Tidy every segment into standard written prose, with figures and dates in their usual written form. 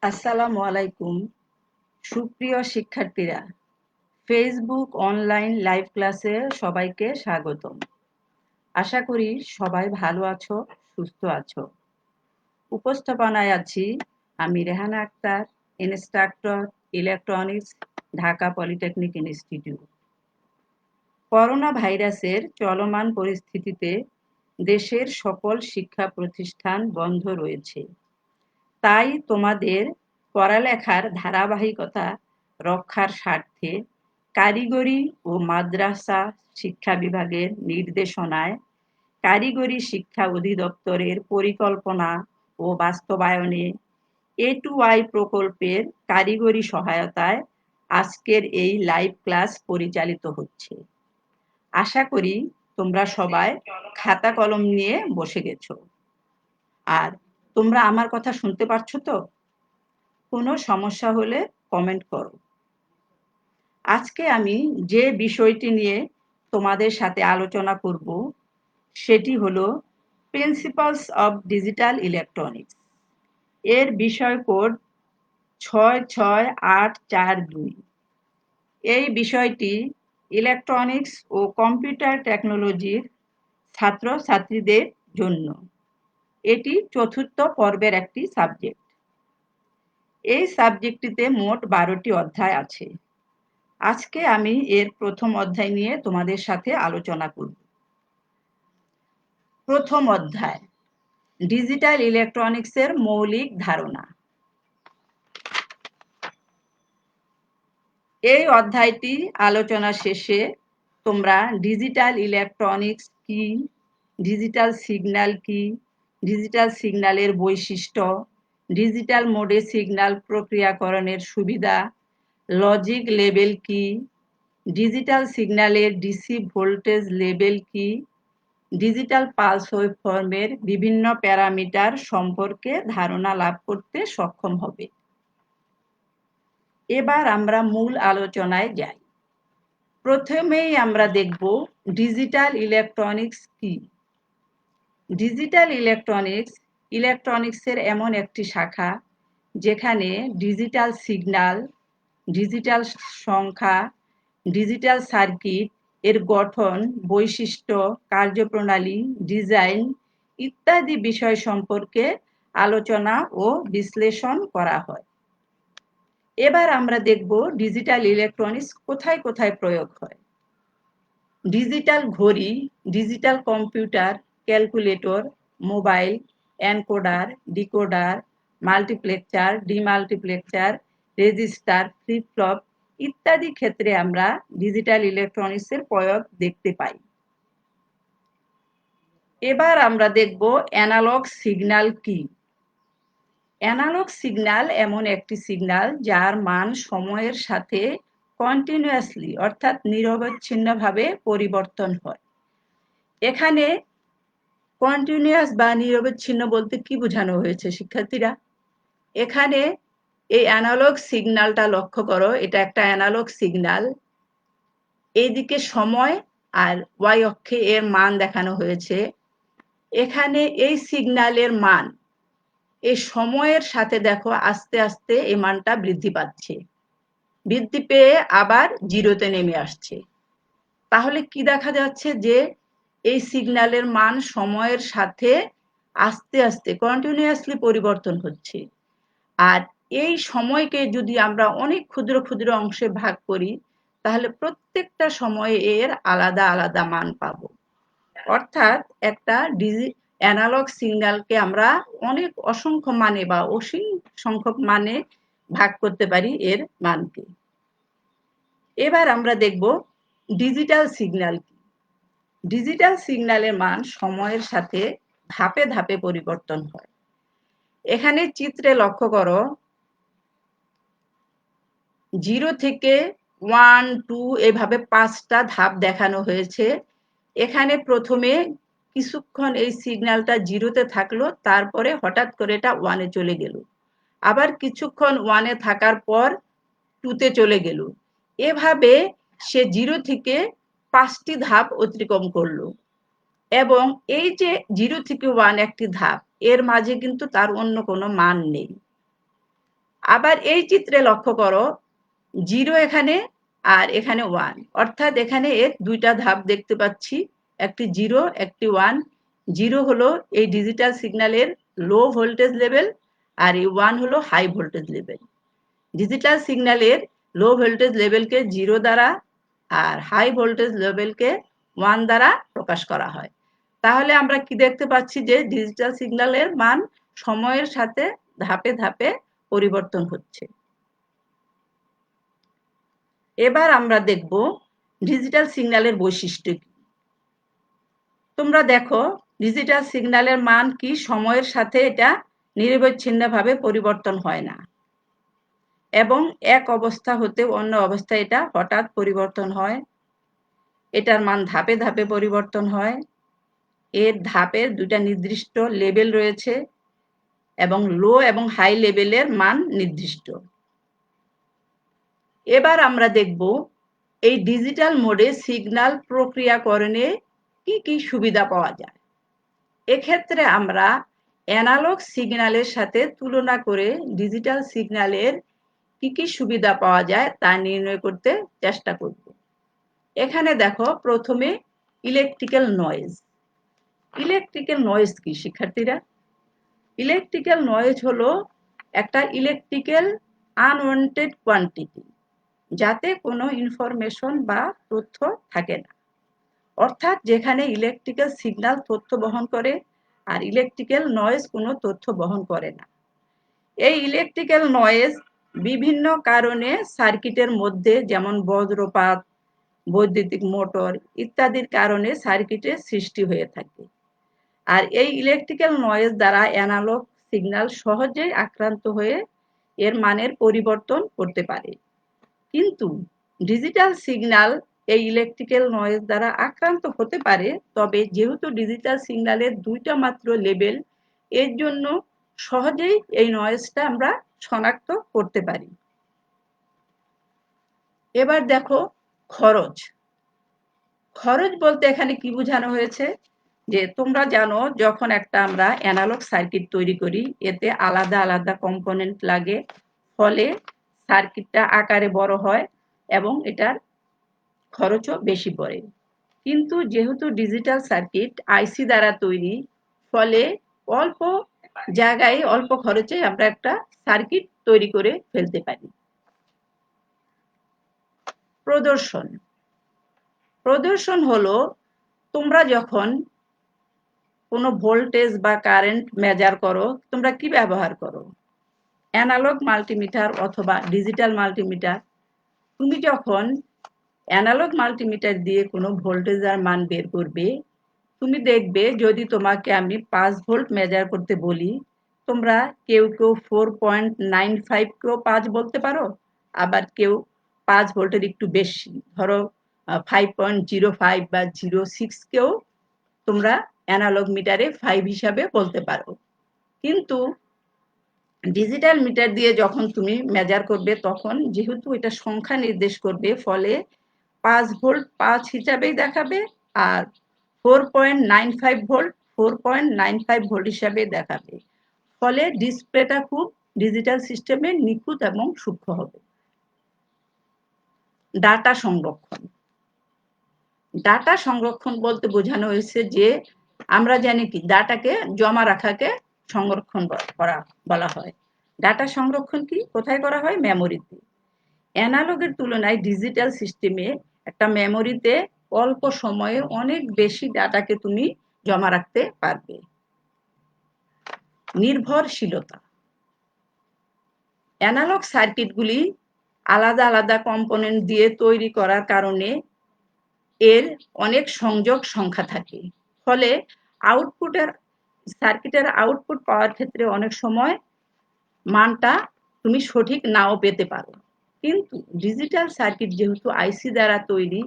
আসসালামু আলাইকুম। সুপ্রিয় শিক্ষার্থীরা, ফেসবুক অনলাইন লাইভ ক্লাসে সবাইকে স্বাগতম। আশা করি সবাই ভালো আছো, সুস্থ আছো। উপস্থাপনায় আছি আমি Rehana Akter, instructor electronics, Dhaka polytechnic institute. Corona ভাইরাসের চলমান পরিস্থিতিতে দেশের সকল শিক্ষা প্রতিষ্ঠান বন্ধ রয়েছে। তাই তোমাদের পড়ালেখার ধারাবাহিকতা রক্ষার স্বার্থে কারিগরি ও মাদ্রাসা শিক্ষা বিভাগের নির্দেশনায় কারিগরি শিক্ষা অধিদপ্তরের পরিকল্পনা ও বাস্তবায়নে A2I প্রকল্পের কারিগরি সহায়তায় আজকের এই লাইভ ক্লাস পরিচালিত হচ্ছে। আশা করি তোমরা সবাই খাতা কলম নিয়ে বসে গেছো। আর তোমরা আমার কথা শুনতে পারছো তো? কোনো সমস্যা হলে কমেন্ট করো। আজকে আমি যে বিষয়টি নিয়ে তোমাদের সাথে আলোচনা করব সেটি হলো প্রিন্সিপালস অফ ডিজিটাল ইলেকট্রনিক্স। এর বিষয় কোড 66842। এই বিষয়টি ইলেকট্রনিক্স ও কম্পিউটার টেকনোলজির ছাত্রছাত্রীদের জন্য। এটি চতুর্থ পর্বের একটি সাবজেক্ট। এই সাবজেক্টটিতে মোট 12টি অধ্যায় আছে। আজকে আমি এর প্রথম অধ্যায় নিয়ে তোমাদের সাথে আলোচনা করব। প্রথম অধ্যায়, ডিজিটাল ইলেকট্রনিক্সের মৌলিক ধারণা। এই অধ্যায়টি আলোচনা শেষে তোমরা ডিজিটাল ইলেকট্রনিক্স কি, ডিজিটাল সিগন্যাল কি, ডিজিটাল সিগন্যালের বৈশিষ্ট্য, ডিজিটাল মোডে সিগন্যাল প্রক্রিয়াকরণের সুবিধা, লজিক লেভেল কি, ডিজিটাল সিগন্যালের ডিসি ভোল্টেজ লেভেল কি, ডিজিটাল পালস ওয়েভফর্মের বিভিন্ন প্যারামিটার সম্পর্কে ধারণা লাভ করতে সক্ষম হবে। এবার আমরা মূল আলোচনায় যাই। প্রথমেই আমরা দেখব ডিজিটাল ইলেকট্রনিক্স কি। ডিজিটাল ইলেকট্রনিক্সের এমন একটি শাখা যেখানে ডিজিটাল সিগন্যাল, ডিজিটাল সংখ্যা, ডিজিটাল সার্কিট এর গঠন, বৈশিষ্ট্য, কার্যপ্রণালী, ডিজাইন ইত্যাদি বিষয় সম্পর্কে আলোচনা ও বিশ্লেষণ করা হয়। এবার আমরা দেখব ডিজিটাল ইলেকট্রনিক্স কোথায় কোথায় প্রয়োগ হয়। ডিজিটাল ঘড়ি, digital computer, calculator, mobile, encoder, decoder, multiplexer, demultiplexer, register, flip flop ইত্যাদি ক্ষেত্রে আমরা ডিজিটাল ইলেকট্রনিক্সের প্রয়োগ দেখতে পাই। এবার আমরা দেখব অ্যানালগ সিগন্যাল কি। অ্যানালগ সিগন্যাল এমন একটি সিগন্যাল যার মান সময়ের সাথে কন্টিনিউয়াসলি অর্থাৎ নিরবচ্ছিন্নভাবে পরিবর্তন হয়। এখানে কন্টিনিউয়াস বা নিরবচ্ছিন্ন বলতে কি বোঝানো হয়েছে শিক্ষার্থীরা? এখানে এই অ্যানালগ সিগন্যালটা লক্ষ্য করো, এটা একটা অ্যানালগ সিগন্যাল। এইদিকে সময় আর ওয়াই অক্ষে এর মান দেখানো হয়েছে। এখানে এই সিগন্যালের মান এই সময়ের সাথে দেখো আস্তে আস্তে এই মানটা বৃদ্ধি পাচ্ছে, বৃদ্ধি পেয়ে আবার জিরোতে নেমে আসছে। তাহলে কি দেখা যাচ্ছে যে এই সিগন্যালের মান সময়ের সাথে আস্তে আস্তে কন্টিনিউয়াসলি পরিবর্তন হচ্ছে। আর এই সময়কে যদি আমরা অনেক ক্ষুদ্র ক্ষুদ্র অংশে ভাগ করি তাহলে প্রত্যেকটা সময়ে এর আলাদা আলাদা মান পাবো। অর্থাৎ একটা অ্যানালগ সিগন্যালকে আমরা অনেক অসংখ্য মানে বা অসীম সংখ্যক মানে ভাগ করতে পারি এর মানকে। এবার আমরা দেখব ডিজিটাল সিগন্যাল কি। ডিজিটাল সিগন্যালের মান সময়ের সাথে ধাপে ধাপে পরিবর্তন হয়। এখানে চিত্রে লক্ষ্য করো 0 থেকে 1, 2 এভাবে 5টা ধাপ দেখানো হয়েছে। এখানে প্রথমে কিছুক্ষণ এই সিগন্যালটা 0তে থাকলো, তারপরে হঠাৎ করে এটা 1-এ চলে গেল। আবার কিছুক্ষণ 1-এ থাকার পর 2-তে চলে গেল। এভাবে সে 0 থেকে 5টি ধাপ অতিক্রম করলো। এবং এই যে 0 থেকে 1 একটি ধাপ, এর মাঝে কিন্তু তার অন্য কোনো মান নেই। আবার এই চিত্রে লক্ষ্য করো 0 এখানে আর এখানে 1, অর্থাৎ এখানে এর দুইটা ধাপ দেখতে পাচ্ছি, একটি 0 একটি 1। 0 হলো এই ডিজিটাল সিগন্যালের লো ভোল্টেজ লেভেল আর এই 1 হলো হাই ভোল্টেজ লেভেল। ডিজিটাল সিগন্যালের লো ভোল্টেজ লেভেলকে 0 দ্বারা আর হাই ভোল্টেজ লেভেলকে 1 দ্বারা প্রকাশ করা হয়। তাহলে আমরা কি দেখতে পাচ্ছি যে ডিজিটাল সিগন্যালের মান সময়ের সাথে ধাপে ধাপে পরিবর্তন হচ্ছে। এবার আমরা দেখব ডিজিটাল সিগন্যালের বৈশিষ্ট্য কি। তোমরা দেখো ডিজিটাল সিগন্যালের মান কি সময়ের সাথে এটা নিরবচ্ছিন্নভাবে পরিবর্তন হয় না এবং এক অবস্থা হতে অন্য অবস্থায় এটা হঠাৎ পরিবর্তন হয়। এটার মান ধাপে ধাপে পরিবর্তন হয়। এর ধাপের দুটা নির্দিষ্ট লেভেল রয়েছে এবং লো এবং হাই লেভেলের মান নির্দিষ্ট। এবার আমরা দেখব এই ডিজিটাল মোডে সিগন্যাল প্রক্রিয়াকরণে কি কি সুবিধা পাওয়া যায়। এক্ষেত্রে আমরা অ্যানালগ সিগন্যালের সাথে তুলনা করে ডিজিটাল সিগন্যালের কি কি সুবিধা পাওয়া যায় তা নির্ণয় করতে চেষ্টা করব। এখানে দেখো প্রথমে ইলেকট্রিক্যাল নয়েজ। ইলেকট্রিক্যাল নয়েজ কি শিক্ষার্থীরা? ইলেকট্রিক্যাল নয়েজ হলো একটা ইলেকট্রিক্যাল আনওয়ান্টেড কোয়ান্টিটি, যাতে কোনো ইনফরমেশন বা তথ্য থাকে না, অর্থাৎ যেখানে ইলেকট্রিক্যাল সিগন্যাল তথ্য বহন করে আর ইলেকট্রিক্যাল নয়েজ কোনো তথ্য বহন করে না। এই ইলেকট্রিক্যাল নয়েজ বিভিন্ন কারণে সার্কিটের মধ্যে, যেমন বজ্রপাত, বৈদ্যুতিক মোটর ইত্যাদির কারণে সার্কিটের সৃষ্টি হয়ে থাকে। আর এই ইলেকট্রিক্যাল নয়েজ দ্বারা অ্যানালগ সিগন্যাল সহজেই আক্রান্ত হয়ে এর মানের পরিবর্তন করতে পারে। কিন্তু ডিজিটাল সিগন্যাল এই ইলেকট্রিক্যাল নয়েজ দ্বারা আক্রান্ত হতে পারে, তবে যেহেতু ডিজিটাল সিগন্যালের দুইটা মাত্র লেভেল, এর জন্য সহজেই এই নয়েজটা আমরা শনাক্ত করতে পারি। এবার দেখো খরচ। খরচ বলতে এখানে কি বোঝানো হয়েছে, যে তোমরা জানো যখন একটা আমরা অ্যানালগ সার্কিট তৈরি করি এতে আলাদা আলাদা কম্পোনেন্ট লাগে, ফলে সার্কিটটা আকারে বড় হয় এবং এটার খরচও বেশি পড়ে। কিন্তু যেহেতু ডিজিটাল সার্কিট আইসি দ্বারা তৈরি, ফলে অল্প জায়গায় অল্প খরচে আমরা একটা সার্কিট তৈরি করে ফেলতে পারি। প্রদর্শন। প্রদর্শন হলো তোমরা যখন কোনো ভোল্টেজ বা কারেন্ট মেজার করো, তোমরা কি ব্যবহার করো? অ্যানালগ মাল্টিমিটার অথবা ডিজিটাল মাল্টিমিটার। তুমি যখন অ্যানালগ মাল্টিমিটার দিয়ে কোনো ভোল্টেজের মান বের করবে, তুমি দেখবে যদি তোমাকে আমি 5 ভোল্ট মেজার করতে বলি, তোমরা কেউ 4.95 কেও 5 বলতে পারো, আবার কেউ 5 ভোল্টের একটু বেশি, ধরো 5.05 বা 06 কেও তোমরা অ্যানালগ মিটারে 5 হিসাবে বলতে পারো। কিন্তু ডিজিটাল মিটার দিয়ে যখন তুমি মেজার করবে, তখন যেহেতু এটা সংখ্যা নির্দেশ করবে, ফলে 5 ভোল্ট 5 হিসাবেই দেখাবে আর 4.95 ভোল্ট 4.95 ভোল্ট হিসাবে দেখাবে। ফলে ডিসপ্লেটা খুব ডিজিটাল সিস্টেমে নিখুঁত এবং সূক্ষ্ম হবে। ডাটা সংরক্ষণ। ডাটা সংরক্ষণ বলতে বোঝানো হয়েছে যে আমরা জানি কি ডাটাকে জমা রাখাকে সংরক্ষণ করা বলা হয়। ডাটা সংরক্ষণ কি কোথায় করা হয়? মেমোরিতে। অ্যানালগের তুলনায় ডিজিটাল সিস্টেমে একটা মেমোরিতে অল্প সময়ে অনেক বেশি ডাটাকে তুমি জমা রাখতে পারবে। নির্ভরশীলতা। অ্যানালগ সার্কিটগুলি আলাদা আলাদা কম্পোনেন্ট দিয়ে তৈরি করার কারণে এর অনেক সংযোগ সংখ্যা থাকে, ফলে সার্কিটের আউটপুট পাওয়ার ক্ষেত্রে অনেক সময় মানটা তুমি সঠিক নাও পেতে পারো। কিন্তু ডিজিটাল সার্কিট যেহেতু আইসি দ্বারা তৈরি,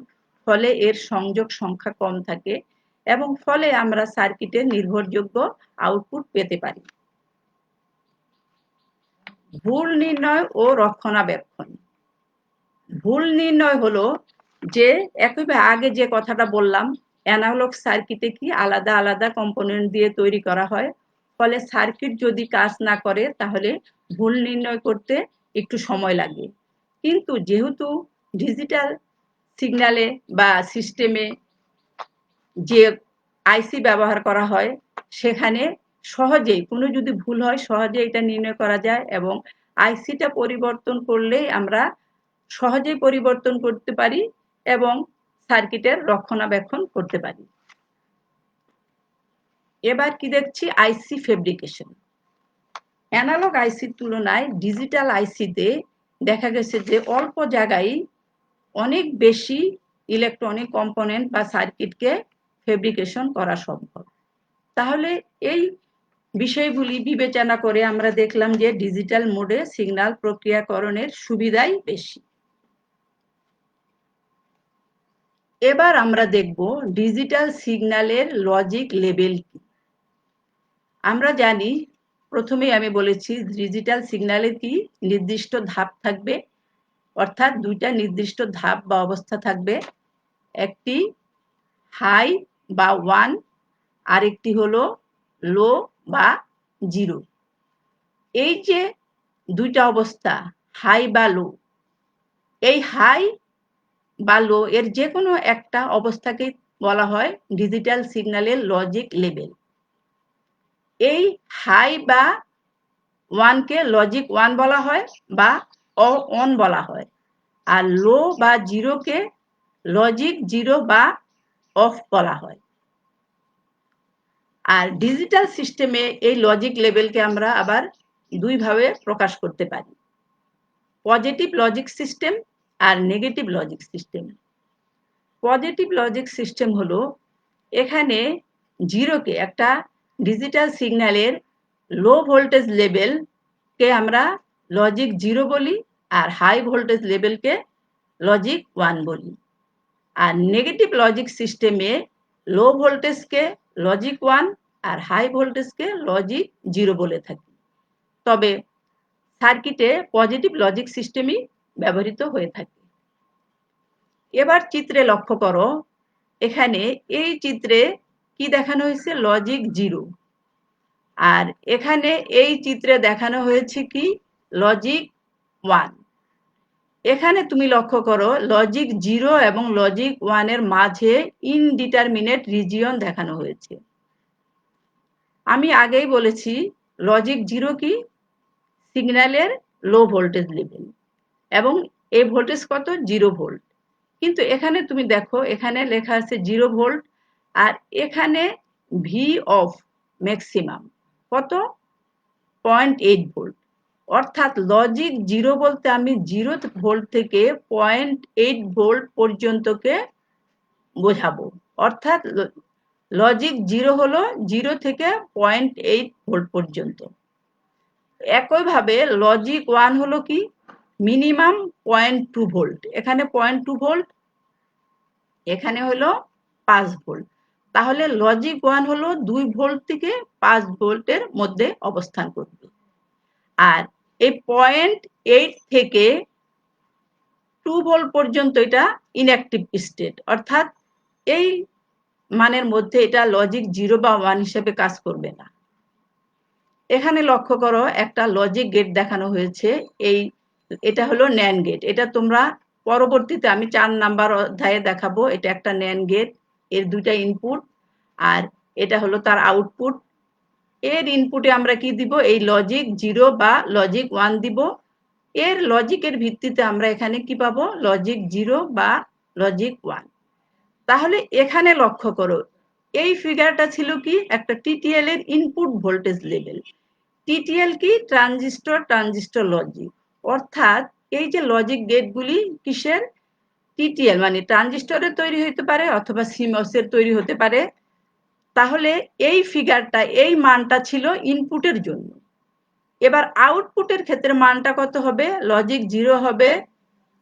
ফলে এর সংযোগ সংখ্যা কম থাকে এবং ফলে আমরা সার্কিটের নির্ভরযোগ্য আউটপুট পেতে পারি। ভুল নির্ণয় ও রক্ষণাবেক্ষণ। ভুল নির্ণয় হলো যে একেবারে আগে যে কথাটা বললাম, অ্যানালগ সার্কিটে কি আলাদা আলাদা কম্পোনেন্ট দিয়ে তৈরি করা হয়, ফলে সার্কিট যদি কাজ না করে তাহলে ভুল নির্ণয় করতে একটু সময় লাগে। কিন্তু যেহেতু ডিজিটাল সিগন্যালে বা সিস্টেমে যে আইসি ব্যবহার করা হয় সেখানে সহজেই কোনো যদি ভুল হয় সহজে এটা নির্ণয় করা যায়, এবং আইসিটা পরিবর্তন করলেই আমরা সহজেই পরিবর্তন করতে পারি এবং সার্কিটের রক্ষণাবেক্ষণ করতে পারি। এবার কি দেখছি, আইসি ফেব্রিকেশন। অ্যানালগ আইসির তুলনায় ডিজিটাল আইসিতে দেখা গেছে যে অল্প জায়গায় অনেক বেশি ইলেকট্রনিক কম্পোনেন্ট বা সার্কিটকে ফেব্রিকেশন করা সম্ভব। তাহলে এই বিষয়গুলি বিবেচনা করে আমরা দেখলাম যে ডিজিটাল মোডে সিগন্যাল প্রক্রিয়াকরণের সুবিধাই বেশি। এবার আমরা দেখব ডিজিটাল সিগন্যালের লজিক লেভেল কি। আমরা জানি, প্রথমেই আমি বলেছি ডিজিটাল সিগন্যালে কি নির্দিষ্ট ধাপ থাকবে, অর্থাৎ দুইটা নির্দিষ্ট ধাপ বা অবস্থা থাকবে, একটি হাই বা 1, আরেকটি হলো লো বা 0। এই যে দুইটা অবস্থা হাই বা লো, এই হাই বা লো এর যে কোনো একটা অবস্থাকে বলা হয় ডিজিটাল সিগন্যালের লজিক লেভেল। এই হাই বা 1 কে লজিক 1 বলা হয় বা অন বলা হয়, আর লো বা 0 কে লজিক 0 বা অফ বলা হয়। আর ডিজিটাল সিস্টেমে এই লজিক লেভেলকে আমরা আবার দুইভাবে প্রকাশ করতে পারি, পজিটিভ লজিক সিস্টেম আর negative logic system. Positive logic system হলো এখানে 0কে একটা ডিজিটাল সিগন্যালের লো ভোল্টেজ লেভেলকে আমরা লজিক 0 বলি, আর হাই ভোল্টেজ লেভেলকে লজিক 1 বলি। আর নেগেটিভ লজিক সিস্টেমে লো ভোল্টেজকে লজিক 1 আর হাই ভোল্টেজকে লজিক 0 বলে থাকি। তবে সার্কিটে পজিটিভ লজিক সিস্টেমই ব্যবহৃত হয়ে থাকে। এবার চিত্রে লক্ষ্য করো, এখানে এই চিত্রে কি দেখানো হয়েছে, লজিক 0, আর এখানে এই চিত্রে দেখানো হয়েছে কি লজিক 1। এখানে তুমি লক্ষ্য করো লজিক 0 এবং লজিক 1 এর মাঝে ইনডিটারমিনেট রিজিয়ন দেখানো হয়েছে। আমি আগেই বলেছি লজিক 0 কি, সিগন্যালের লো ভোল্টেজ লেভেল, এবং এই ভোল্টেজ কত, 0 ভোল্ট। কিন্তু এখানে তুমি দেখো এখানে লেখা আছে 0 ভোল্ট, আর এখানে ভি অফ ম্যাক্সিমাম কত, 0.8 ভোল্ট। অর্থাৎ লজিক 0 বলতে আমি 0 ভোল্ট থেকে 0.8 ভোল্ট পর্যন্তকে বোঝাবো। অর্থাৎ লজিক 0 হলো 0 থেকে 0.8 ভোল্ট পর্যন্ত। একইভাবে লজিক 1 হলো কি, মিনিমাম 0.2 ভোল্ট। এখানে 0.2 ভোল্ট, এখানে হলো 5 ভোল্ট। তাহলে লজিক 1 হলো 2 ভোল্ট থেকে 5 ভোল্টের মধ্যে অবস্থান করবে। আর এই 0.8 থেকে 2 ভোল্ট পর্যন্ত এটা ইনঅ্যাক্টিভ স্টেট, অর্থাৎ এই মানের মধ্যে এটা লজিক 0 বা 1 হিসেবে কাজ করবে না। এখানে লক্ষ্য করো একটা লজিক গেট দেখানো হয়েছে, এটা হলো ন্যান্ড গেট। এটা তোমরা পরবর্তীতে আমি 4 নাম্বার অধ্যায়ে দেখাবো। এটা একটা ন্যান্ড গেট, এর দুইটা ইনপুট আর এটা হলো তার আউটপুট। এর ইনপুটে আমরা কি দিব, এই লজিক 0 বা লজিক 1 দিব। এর লজিকের ভিত্তিতে আমরা এখানে কি পাবো, লজিক 0 বা লজিক 1। তাহলে এখানে লক্ষ্য করো এই ফিগারটা ছিল কি, একটা টিটিএল এর ইনপুট ভোল্টেজ লেভেল। টিটিএল কি, ট্রানজিস্টর লজিক। অর্থাৎ এই যে লজিক গেটগুলি কিসের, টিটিএল মানে ট্রানজিস্টরের তৈরি হতে পারে অথবা সিমসের তৈরি হতে পারে। তাহলে এই ফিগারটা, এই মানটা ছিল ইনপুটের জন্য। এবার আউটপুটের ক্ষেত্রে মানটা কত হবে, লজিক 0 হবে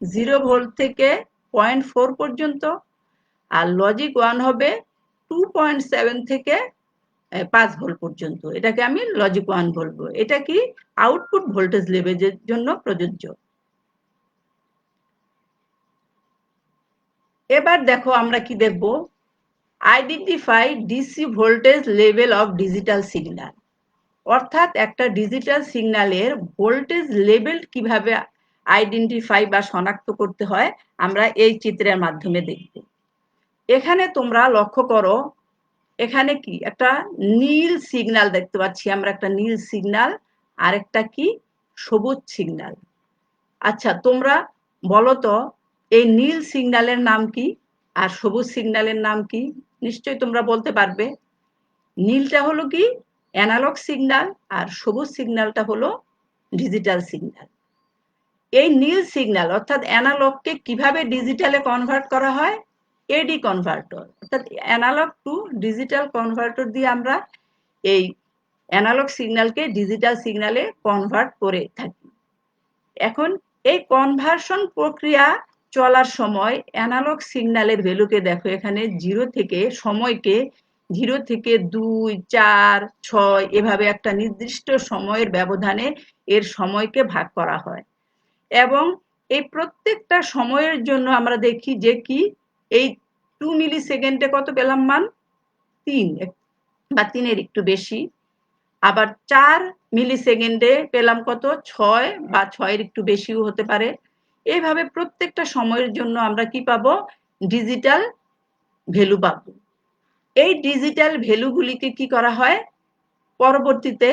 0 ভোল্ট থেকে 0.4 পর্যন্ত, আর লজিক 1 হবে 2.7 থেকে 5 ভোল্ট পর্যন্ত। এটাকে আমি লজিক 1 বলবো। এটা কি, আউটপুট ভোল্টেজ লেভেলের জন্য প্রযোজ্য। এবার দেখো আমরা কি দেখব, identify DC voltage level of digital signal. অর্থাৎ একটা ডিজিটাল সিগন্যালের ভোল্টেজ লেভেল কিভাবে আইডেন্টিফাই বা শনাক্ত করতে হয় আমরা এই চিত্রের মাধ্যমে দেখব। এখানে তোমরা লক্ষ্য করো, এখানে কি একটা নীল সিগন্যাল দেখতে পাচ্ছি আমরা, একটা নীল সিগন্যাল আর একটা কি সবুজ সিগন্যাল। আচ্ছা, তোমরা বলো তো এই নীল সিগন্যালের নাম কি আর সবুজ সিগন্যালের নাম কি? নিশ্চয়ই তোমরা বলতে পারবে। নীলটা হলো কি অ্যানালগ সিগন্যাল আর সবুজ সিগন্যালটা হলো ডিজিটাল সিগন্যাল। এই নীল সিগন্যাল অর্থাৎ অ্যানালগকে কিভাবে ডিজিটালে কনভার্ট করা হয়? এডি কনভার্টর, অর্থাৎ অ্যানালগ টু ডিজিটাল কনভার্টর দিয়ে আমরা এই অ্যানালগ সিগন্যালকে ডিজিটাল সিগন্যালে কনভার্ট করে থাকি। এখন এই কনভার্সন প্রক্রিয়া চলার সময় অ্যানালগ সিগন্যালের ভ্যালুকে দেখো, এখানে সময়কে 0 থেকে 2, 4, 6 এভাবে একটা নির্দিষ্ট সময়ের ব্যবধানে এর সময়কে ভাগ করা হয় এবং এই প্রত্যেকটা সময়ের জন্য আমরা দেখি যে কি এই 2 মিলি সেকেন্ডে কত পেলাম মান? 3 বা 3 এর একটু বেশি। আবার 4 মিলি সেকেন্ডে পেলাম কত? 6 বা 6 এর একটু বেশিও হতে পারে। এইভাবে প্রত্যেকটা সময়ের জন্য আমরা কি পাবো? ডিজিটাল ভ্যালু পাবো। এই ডিজিটাল ভ্যালুগুলিকে কি করা হয়? পরবর্তীতে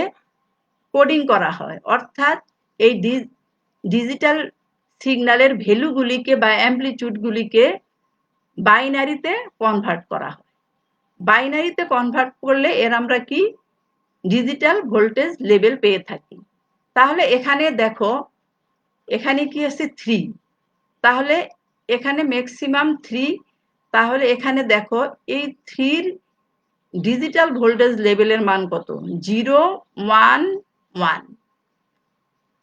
কোডিং করা হয়, অর্থাৎ এই ডিজিটাল সিগন্যালের ভ্যালুগুলিকে বা অ্যামপ্লিটিউডগুলিকে বাইনারিতে কনভার্ট করা হয়। বাইনারিতে কনভার্ট করলে এর আমরা কি ডিজিটাল ভোল্টেজ লেভেল পেয়ে থাকি। তাহলে এখানে দেখো, এখানে কি আছে 3, তাহলে এখানে ম্যাক্সিমাম 3, তাহলে এখানে দেখো এই 3 ডিজিটাল ভোল্টেজ লেভেলের মান কত? 0, 1, 1।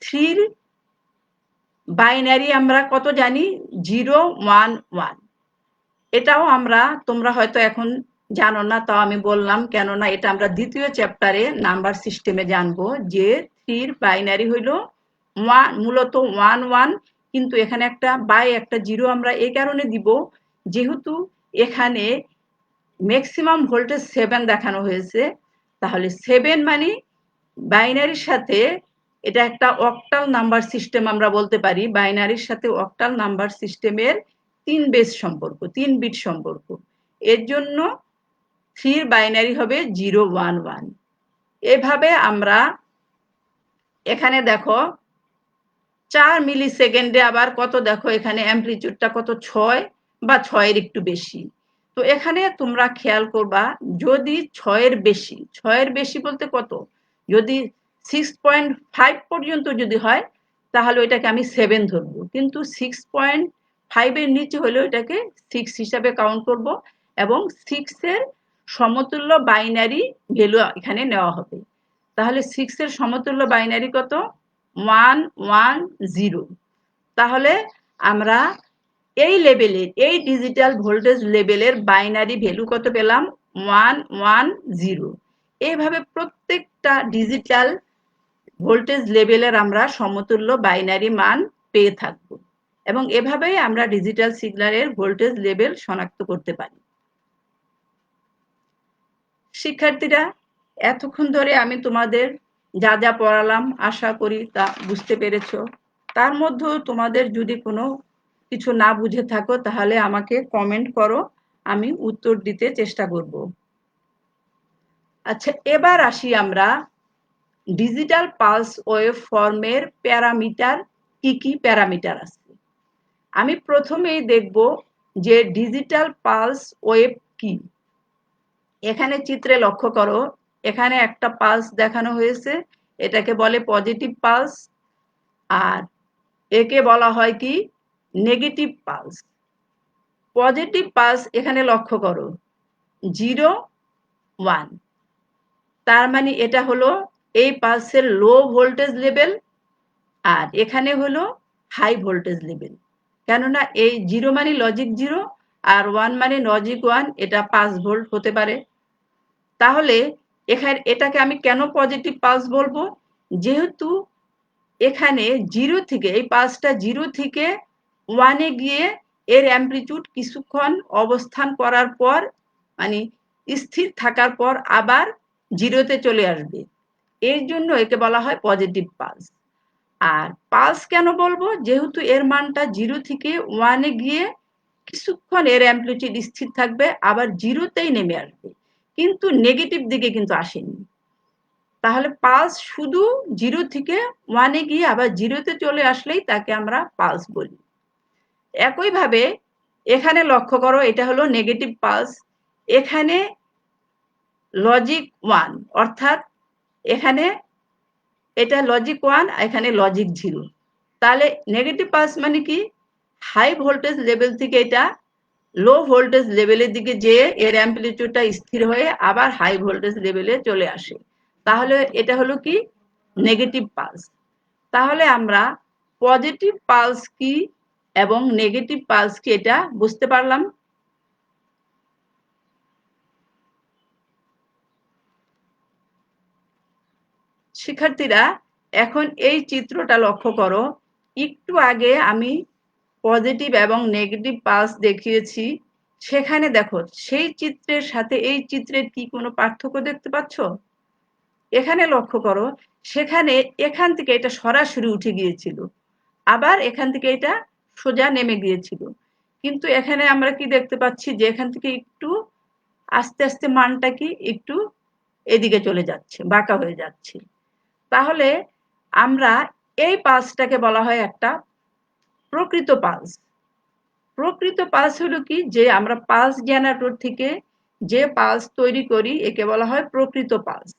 3 বাইনারি আমরা কত জানি? 0, 1, 1। এটাও আমরা, তোমরা হয়তো এখন জানো না, তাও আমি বললাম, কেননা এটা আমরা দ্বিতীয় চ্যাপ্টারে নাম্বার সিস্টেমে জানবো যে 3 বাইনারি হইল মূলত 1, 1, কিন্তু এখানে একটা বাই একটা 0 আমরা এই কারণে দিব যেহেতু এখানে ম্যাক্সিমাম ভোল্টেজ 7 দেখানো হয়েছে, তাহলে 7 মানে বাইনারির সাথে এটা একটা অক্টাল নাম্বার সিস্টেম আমরা বলতে পারি। বাইনারির সাথে অক্টাল নাম্বার সিস্টেমের 3 বেস সম্পর্ক, 3 বিট সম্পর্ক। এর জন্য 3 বাইনারি হবে 0, 1, 1। এভাবে আমরা এখানে দেখো 4 মিলি সেকেন্ডে আবার কত দেখো, এখানে অ্যামপ্লিটিউডটা কত? 6 বা 6 এর একটু বেশি। তো এখানে তোমরা খেয়াল করবা, যদি 6 এর বেশি, 6 এর বেশি বলতে কত? যদি 6.5 পর্যন্ত যদি হয় তাহলে ওইটাকে আমি 7 ধরবো, কিন্তু 6.5 এর নিচে হলে ওইটাকে 6 হিসাবে কাউন্ট করব এবং 6 এর সমতুল্য বাইনারি ভ্যালু এখানে নেওয়া হবে। তাহলে 6 এর সমতুল্য বাইনারি কত? 1, 1, 0। তাহলে আমরা এই লেভেলের, এই ডিজিটাল ভোল্টেজ লেভেলের বাইনারি ভ্যালু কত পেলাম? 1, 1, 0। এইভাবে প্রত্যেকটা ডিজিটাল ভোল্টেজ লেভেলের আমরা সমতুল্য বাইনারি মান পেয়ে থাকব এবং এভাবেই আমরা ডিজিটাল সিগন্যালের ভোল্টেজ লেভেল শনাক্ত করতে পারি। শিক্ষার্থীরা, এতক্ষণ ধরে আমি তোমাদের যা যা পড়ালাম আশা করি তা বুঝতে পেরেছ। তার মধ্যেও তোমাদের যদি কোনো কিছু না বুঝে থাকো তাহলে আমাকে কমেন্ট করো, আমি উত্তর দিতে চেষ্টা করব। আচ্ছা, এবার আসি আমরা ডিজিটাল পালস ওয়েভ ফর্মের প্যারামিটার, কি কি প্যারামিটার আছে। আমি প্রথমেই দেখব যে ডিজিটাল পালস ওয়েভ কি। এখানে চিত্রে লক্ষ্য করো, এখানে একটা পালস দেখানো হয়েছে, এটাকে বলে পজিটিভ পালস আর একে বলা হয় কি নেগেটিভ পালস। পজিটিভ পালস এখানে লক্ষ্য করো 0, 1, তার মানে এটা হলো এই পালসের লো ভোল্টেজ লেভেল আর এখানে হলো হাই ভোল্টেজ লেভেল। কেননা এই 0 মানে লজিক 0 আর 1 মানে লজিক 1, এটা 5 ভোল্ট হতে পারে। তাহলে এখানে এটাকে আমি কেন পজিটিভ পালস বলবো? যেহেতু এখানে 0 থেকে, এই পালসটা 0 থেকে 1 এ গিয়ে এর অ্যামপ্লিটিউড কিছুক্ষণ অবস্থান করার পর মানে স্থির থাকার পর আবার 0 তে চলে আসবে। এর জন্য একে বলা হয় পজিটিভ পালস। আর পালস কেন বলবো, যেহেতু এর মানটা 0 থেকে 1 এ গিয়ে কিছুক্ষণ এর অ্যামপ্লিটিউড স্থির থাকবে, আবার 0 তেই নেমে আসবে, কিন্তু নেগেটিভ দিকে কিন্তু আসেনি। তাহলে পালস শুধু 0 থেকে 1 এ গিয়ে আবার 0 তে চলে আসলেই তাকে আমরা পালস বলি। একইভাবে এখানে লক্ষ্য করো, এটা হলো নেগেটিভ পালস। এখানে লজিক 1, অর্থাৎ এখানে এটা লজিক 1, এখানে লজিক 0। তাহলে নেগেটিভ পালস মানে কি, হাই ভোল্টেজ লেভেল থেকে এটা লো ভোল্টেজ লেভেলের দিকে যেয়ে এর অ্যামপ্লিটিউডটা স্থির হয়ে আবার হাই ভোল্টেজ লেভেলে চলে আসে। তাহলে এটা হলো কি নেগেটিভ পালস। তাহলে আমরা পজিটিভ পালস কি এবং নেগেটিভ পালস কি এটা বুঝতে পারলাম। শিক্ষার্থীরা, এখন এই চিত্রটা লক্ষ্য করো। একটু আগে আমি পজিটিভ এবং নেগেটিভ পালস দেখিয়েছি, সেখানে দেখো সেই চিত্রের সাথে এই চিত্রের কি কোনো পার্থক্য দেখতে পাচ্ছ? এখানে লক্ষ্য করো, সেখানে এখান থেকে এটা সরাসরি উঠে গিয়েছিল, আবার এখান থেকে এটা সোজা নেমে গিয়েছিল, কিন্তু এখানে আমরা কি দেখতে পাচ্ছি যে এখান থেকে একটু আস্তে আস্তে মানটা কি একটু এদিকে চলে যাচ্ছে, বাঁকা হয়ে যাচ্ছে। তাহলে আমরা এই পালসটাকে বলা হয় একটা প্রকৃত পালস। প্রকৃত পালস হলো কি, যে আমরা পালস জেনারেটর থেকে যে পালস তৈরি করি একে বলা হয় প্রকৃত পালস।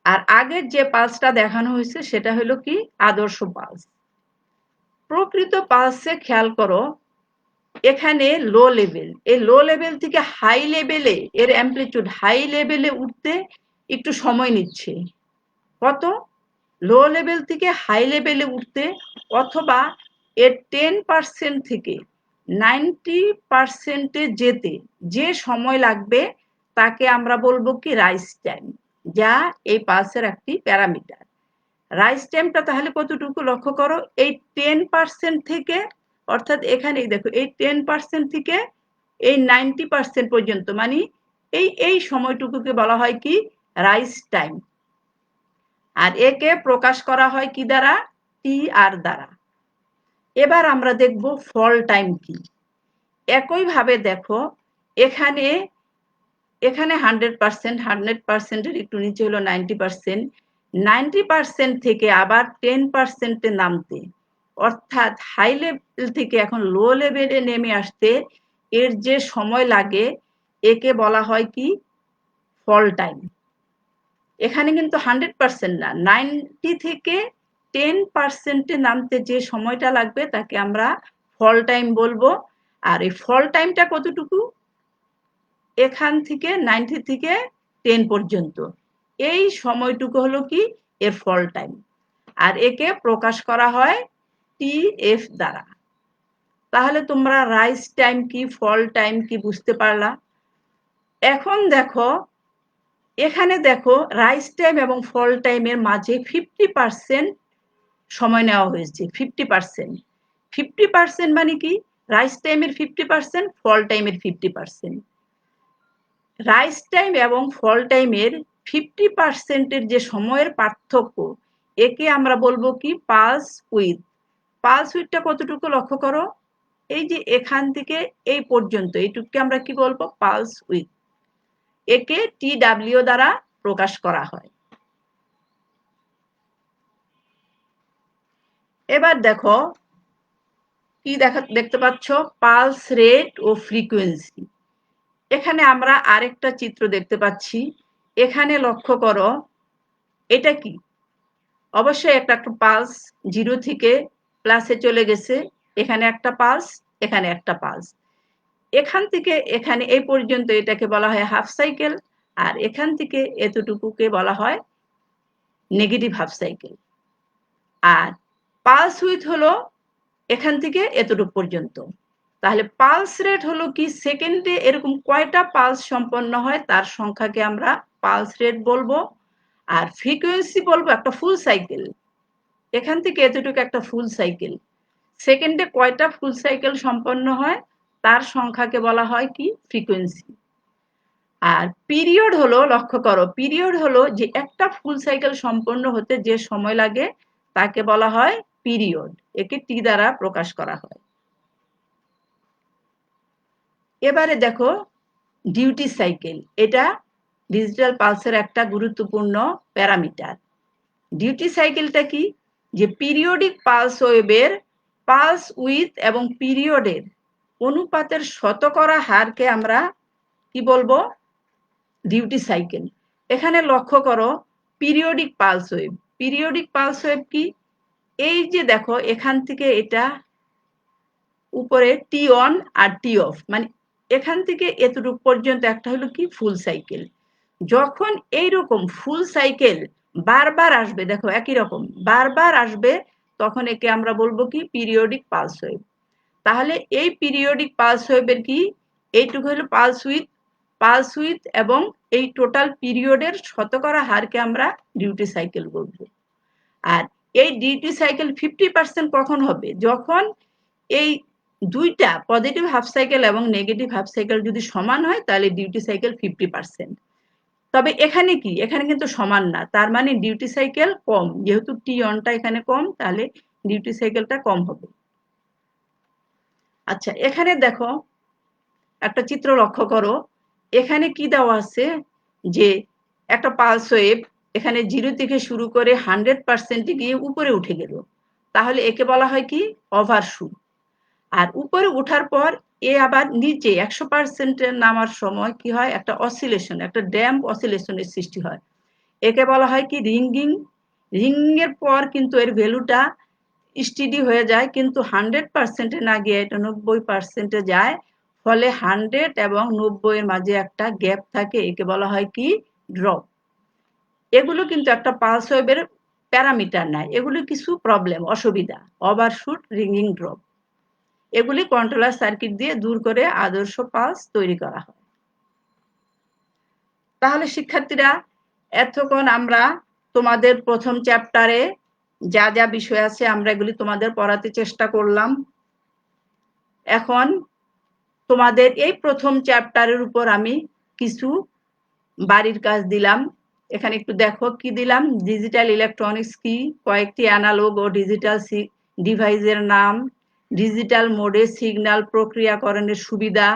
আর আগের যে পালসটা দেখানো হয়েছে সেটা হলো কি আদর্শ পালস। প্রকৃত পালসে খেয়াল করো, এখানে লো লেভেল, এই লো লেভেল থেকে হাই লেভেলে এর অ্যামপ্লিটিউড হাই লেভেলে উঠতে একটু সময় নিচ্ছে। কত? লো লেভেল থেকে হাই লেভেলে উঠতে, অথবা এর 10% থেকে 90%-এ যেতে যে সময় লাগবে তাকে আমরা বলবো কি রাইজ টাইম, যা এই পালসের একটি প্যারামিটার। রাইজ টাইমটা তাহলে কতটুকু লক্ষ্য করো, এই 10% থেকে, অর্থাৎ এখানেই দেখো এই 10% থেকে এই 90% পর্যন্ত, মানে এই সময়টুকুকে বলা হয় কি রাইজ টাইম। আর একে প্রকাশ করা হয় কি দ্বারা? টি আর দ্বারা। এবার আমরা দেখব ফল টাইম কি। একইভাবে দেখো, এখানে 100%, একটু নিচে হলো 90%, 90% থেকে আবার 10%-এ নামতে, অর্থাৎ হাই লেভেল থেকে এখন লো লেভেলে নেমে আসতে এর যে সময় লাগে একে বলা হয় কি ফল টাইম। এখানে কিন্তু 100% না, 90 থেকে 10%-এ নামতে যে সময়টা লাগবে তাকে আমরা ফল টাইম বলবো। আর এই ফল টাইমটা কতটুকু? এখান থেকে 90 থেকে 10 পর্যন্ত, এই সময়টুকু হলো কি এর ফল টাইম। আর একে প্রকাশ করা হয় টি এফ দ্বারা। তাহলে তোমরা রাইজ টাইম কি ফল টাইম কি বুঝতে পারলা। এখন দেখো, এখানে দেখো রাইজ টাইম এবং ফল টাইমের মাঝে 50% সময় নেওয়া হয়েছে। 50%, 50% মানে কি, রাইজ টাইমের 50%, ফল টাইমের 50%। রাইজ টাইম এবং ফল টাইমের 50%-এর যে সময়ের পার্থক্য একে আমরা বলবো কি পালস উইথ। পালস উইথটা কতটুকু লক্ষ্য করো, এই যে এখান থেকে এই পর্যন্ত এইটুকুকে আমরা কি বলবো পালস উইথ। একে টি ডাব্লিউ দ্বারা প্রকাশ করা হয়। এবার দেখো কি দেখতে পাচ্ছ, পালস রেট ও ফ্রিকোয়েন্সি। এখানে আমরা আরেকটা চিত্র দেখতে পাচ্ছি। এখানে লক্ষ্য করো, এটা কি, অবশ্যই একটা পালস 0 থেকে প্লাসে চলে গেছে, এখানে একটা পালস, এখানে একটা পালস। এখান থেকে এখানে এই পর্যন্ত এটাকে বলা হয় হাফ সাইকেল, আর এখান থেকে এতটুকুকে বলা হয় নেগেটিভ হাফ সাইকেল। আর পালস উইথ হলো এখান থেকে এতটুকু পর্যন্ত। তাহলে পালস রেট হলো কি, সেকেন্ডে এরকম কয়টা পালস সম্পন্ন হয় তার সংখ্যাকে আমরা পালস রেট বলবো। আর ফ্রিকোয়েন্সি বলবো একটা ফুল সাইকেল, এখান থেকে এতটুকু একটা ফুল সাইকেল, সেকেন্ডে কয়টা ফুল সাইকেল সম্পন্ন হয় তার সংখ্যাকে বলা হয় কি ফ্রিকোয়েন্সি। আর পিরিয়ড হলো, লক্ষ্য করো, পিরিয়ড হলো যে একটা ফুল সাইকেল সম্পন্ন হতে যে সময় লাগে তাকে বলা হয় পিরিয়ড। একে টি দ্বারা প্রকাশ করা হয়। এবারে দেখো ডিউটি সাইকেল, এটা ডিজিটাল পালসের একটা গুরুত্বপূর্ণ প্যারামিটার। ডিউটি সাইকেলটা কি? যে পিরিয়ডিক পালস ওয়েভের পালস উইথ এবং পিরিয়ডের অনুপাতের শতকরা হারকে আমরা কি বলবো? Duty cycle. এখানে লক্ষ্য করো periodic pulse wave. Periodic pulse wave কি? এই যে দেখো এখান থেকে এটা উপরে টি অন আর টি অফ, মানে এখান থেকে এতটুকু পর্যন্ত একটা হলো কি ফুল সাইকেল। যখন এইরকম ফুল সাইকেল বারবার আসবে, দেখো একই রকম বারবার আসবে, তখন একে আমরা বলবো কি পিরিয়ডিক পালস ওয়েভ। তাহলে এই পিরিয়ডিক পালস ওয়েভের কি এইটুকু হলো পালস উইথ এবং এই টোটাল পিরিয়ডের শতকরা হারকে আমরা ডিউটি সাইকেল বলবো। আর এই ডিউটি সাইকেল 50% কখন হবে? যখন এই দুইটা পজিটিভ হাফ সাইকেল এবং নেগেটিভ হাফ সাইকেল যদি সমান হয় তাহলে ডিউটি সাইকেল 50%। তবে এখানে কি, এখানে কিন্তু সমান না, তার মানে ডিউটি সাইকেল কম, যেহেতু টি অনটা এখানে কম তাহলে ডিউটি সাইকেলটা কম হবে। আচ্ছা, এখানে দেখো একটা চিত্র লক্ষ্য করো, এখানে কি দেওয়া আছে যে একটা পালস ওয়েভ এখানে 0 থেকে শুরু করে 100% গিয়ে উপরে উঠে গেল, তাহলে একে বলা হয় কি ওভারশুট। আর উপরে ওঠার পর এ আবার নিচে 100% নামার সময় কি হয়, একটা অসিলেশন, একটা ড্যাম্প অসিলেশনের সৃষ্টি হয়, একে বলা হয় কি রিঙ্গিং। রিঙ্গিং এর পর কিন্তু এর ভ্যালুটা স্টেডি হয়ে যায়, কিন্তু 100% না গিয়ে এটা 90% যায়, ফলে 100 এবং 90 এর মাঝে একটা গ্যাপ থাকে, একে বলা হয় কি ড্রপ। এগুলো কিন্তু একটা পালস ওয়েভের প্যারামিটার নাই, এগুলো কিছু প্রবলেম, অসুবিধা, ওভারশুট, রিঙ্গিং, ড্রপ, এগুলি কন্ট্রোলার সার্কিট দিয়ে দূর করে আদর্শ পালস তৈরি করা হয়। তাহলে শিক্ষার্থীরা, এতক্ষণ আমরা তোমাদের প্রথম চ্যাপ্টারে যা যা বিষয় আছে আমরা এগুলি তোমাদের পড়াতে চেষ্টা করলাম। এখন তোমাদের এই প্রথম চ্যাপ্টারের উপর আমি কিছু বাড়ির কাজ দিলাম। এখানে একটু দেখো কি দিলাম। ডিজিটাল ইলেকট্রনিক্স কি, কয়েকটি অ্যানালগ ও ডিজিটাল ডিভাইসের নাম, ডিজিটাল মোডে সিগন্যাল প্রক্রিয়াকরণের সুবিধা,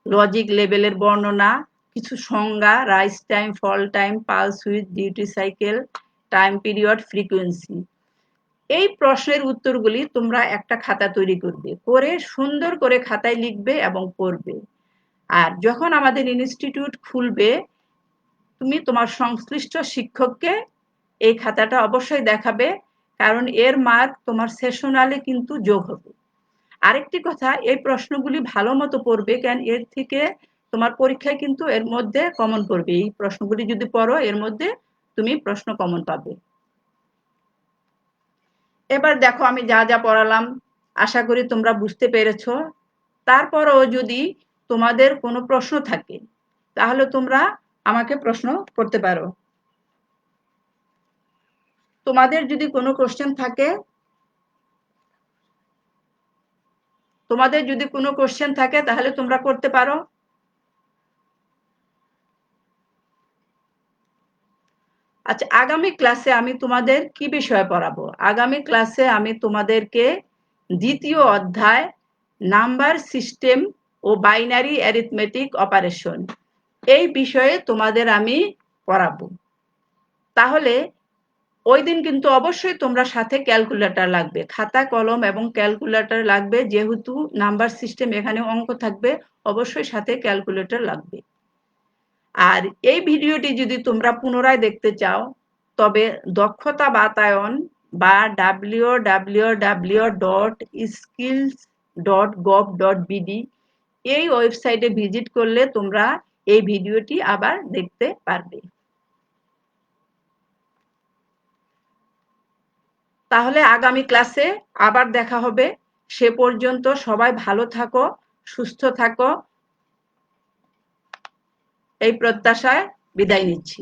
লজিক লেভেলের বর্ণনা, কিছু সংজ্ঞা, rise time, fall time, pulse width, duty cycle, time period, frequency. এই প্রশ্নের উত্তরগুলি তোমরা একটা খাতা তৈরি করবে, করে সুন্দর করে খাতায় লিখবে এবং পড়বে। আর যখন আমাদের ইনস্টিটিউট খুলবে তুমি তোমার সংশ্লিষ্ট শিক্ষককে এই খাতাটা অবশ্যই দেখাবে, কারণ এর মার্ক তোমার সেশনালে কিন্তু যোগ হবে। আরেকটি কথা, এই প্রশ্নগুলি ভালো মতো পড়বে, কারণ এর থেকে তোমার পরীক্ষায় কিন্তু এর মধ্যে কমন পড়বে। এই প্রশ্নগুলি যদি পড়ো এর মধ্যে তুমি প্রশ্ন কমন পাবে। এবার দেখো আমি যা যা পড়ালাম আশা করি তোমরা বুঝতে পেরেছো। তারপরও যদি তোমাদের কোনো প্রশ্ন থাকে তাহলে তোমরা আমাকে প্রশ্ন করতে পারো। তোমাদের যদি কোনো কোশ্চেন থাকে, তাহলে তোমরা করতে পারো। আচ্ছা, আগামী ক্লাসে আমি তোমাদের কি বিষয় পড়াবো? আগামী ক্লাসে আমি তোমাদেরকে দ্বিতীয় অধ্যায় নাম্বার সিস্টেম ও বাইনারি অ্যারিথমেটিক অপারেশন এই বিষয়ে তোমাদের আমি পড়াবো। তাহলে ওই দিন কিন্তু অবশ্যই তোমরা সাথে ক্যালকুলেটর লাগবে, খাতা কলম এবং ক্যালকুলেটর লাগবে, যেহেতু নাম্বার সিস্টেম এখানে অঙ্ক থাকবে, অবশ্যই সাথে ক্যালকুলেটর লাগবে। আর এই ভিডিওটি যদি তোমরা পুনরায় দেখতে চাও তবে দক্ষতা বাতায়ন বা www.skills.gov.bd এই ওয়েবসাইটে ভিজিট করলে তোমরা এই ভিডিওটি আবার দেখতে পারবে। তাহলে আগামী ক্লাসে আবার দেখা হবে। সে পর্যন্ত সবাই ভালো থাকো, সুস্থ থাকো, এই প্রত্যাশায় বিদায় নিচ্ছি।